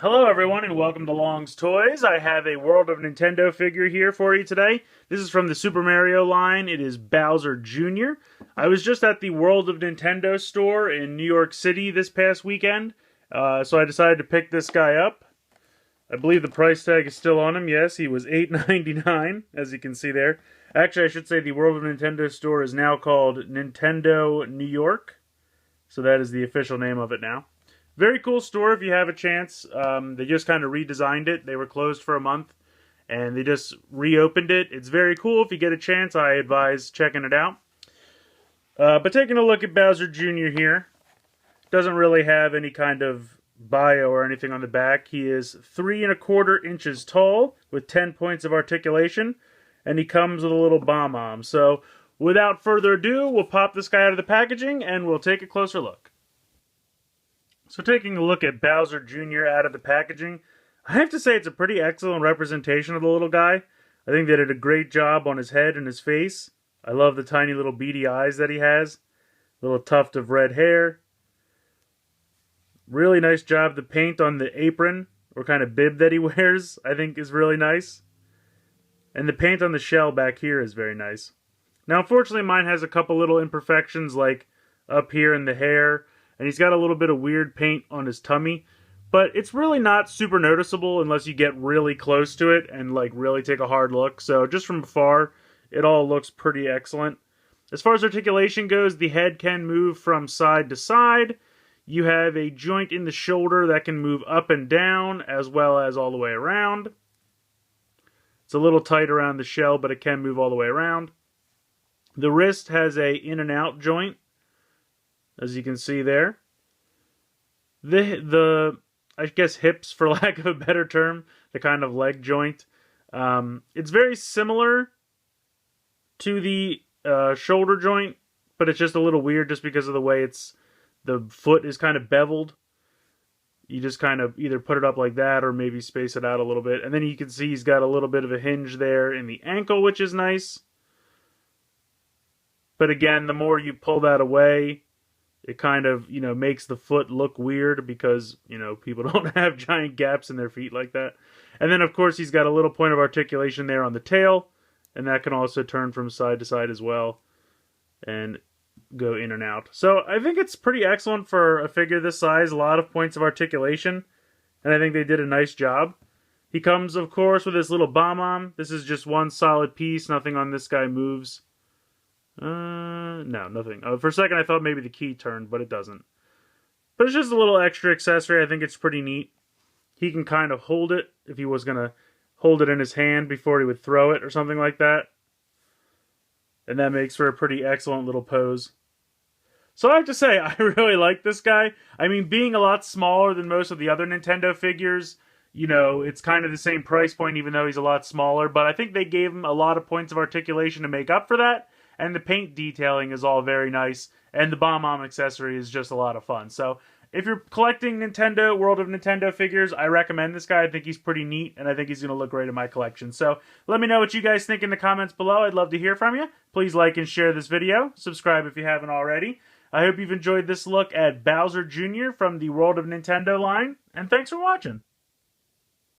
Hello everyone and welcome to Long's Toys. I have a World of Nintendo figure here for you today. This is from the Super Mario line. It is Bowser Jr. I was just at the World of Nintendo store in New York City this past weekend, so I decided to pick this guy up. I believe the price tag is still on him. Yes, he was $8.99, as you can see there. Actually, I should say the World of Nintendo store is now called Nintendo New York, so that is the official name of it now. Very cool store if you have a chance. They just kind of redesigned it. They were closed for a month, and they just reopened it. It's very cool. If you get a chance, I advise checking it out. But taking a look at Bowser Jr. here, doesn't really have any kind of bio or anything on the back. He is 3¼ inches tall with 10 points of articulation, and he comes with a little bomb-omb. So without further ado, we'll pop this guy out of the packaging, and we'll take a closer look. So taking a look at Bowser Jr. out of the packaging, I have to say it's a pretty excellent representation of the little guy. I think they did a great job on his head and his face. I love the tiny little beady eyes that he has. Little tuft of red hair. Really nice job. The paint on the apron, or kind of bib that he wears, I think is really nice. And the paint on the shell back here is very nice. Now unfortunately mine has a couple little imperfections, like up here in the hair. And he's got a little bit of weird paint on his tummy. But it's really not super noticeable unless you get really close to it and like really take a hard look. So just from afar, it all looks pretty excellent. As far as articulation goes, the head can move from side to side. You have a joint in the shoulder that can move up and down as well as all the way around. It's a little tight around the shell, but it can move all the way around. The wrist has a in and out joint, as you can see there. The I guess hips, for lack of a better term, the kind of leg joint. It's very similar to the shoulder joint, but it's just a little weird just because of the way the foot is kind of beveled. You just kind of either put it up like that or maybe space it out a little bit. And then you can see he's got a little bit of a hinge there in the ankle, which is nice. But again, the more you pull that away, it kind of, makes the foot look weird because, people don't have giant gaps in their feet like that. And then, of course, he's got a little point of articulation there on the tail, and that can also turn from side to side as well and go in and out. So I think it's pretty excellent for a figure this size, a lot of points of articulation, and I think they did a nice job. He comes, of course, with this little bomb-omb. This is just one solid piece. Nothing on this guy moves. No, nothing. For a second I thought maybe the key turned, but it doesn't. But it's just a little extra accessory. I think it's pretty neat. He can kind of hold it if he was going to hold it in his hand before he would throw it or something like that. And that makes for a pretty excellent little pose. So I have to say, I really like this guy. I mean, being a lot smaller than most of the other Nintendo figures, it's kind of the same price point even though he's a lot smaller. But I think they gave him a lot of points of articulation to make up for that. And the paint detailing is all very nice. And the bomb-omb accessory is just a lot of fun. So if you're collecting Nintendo, World of Nintendo figures, I recommend this guy. I think he's pretty neat, and I think he's going to look great in my collection. So let me know what you guys think in the comments below. I'd love to hear from you. Please like and share this video. Subscribe if you haven't already. I hope you've enjoyed this look at Bowser Jr. from the World of Nintendo line. And thanks for watching.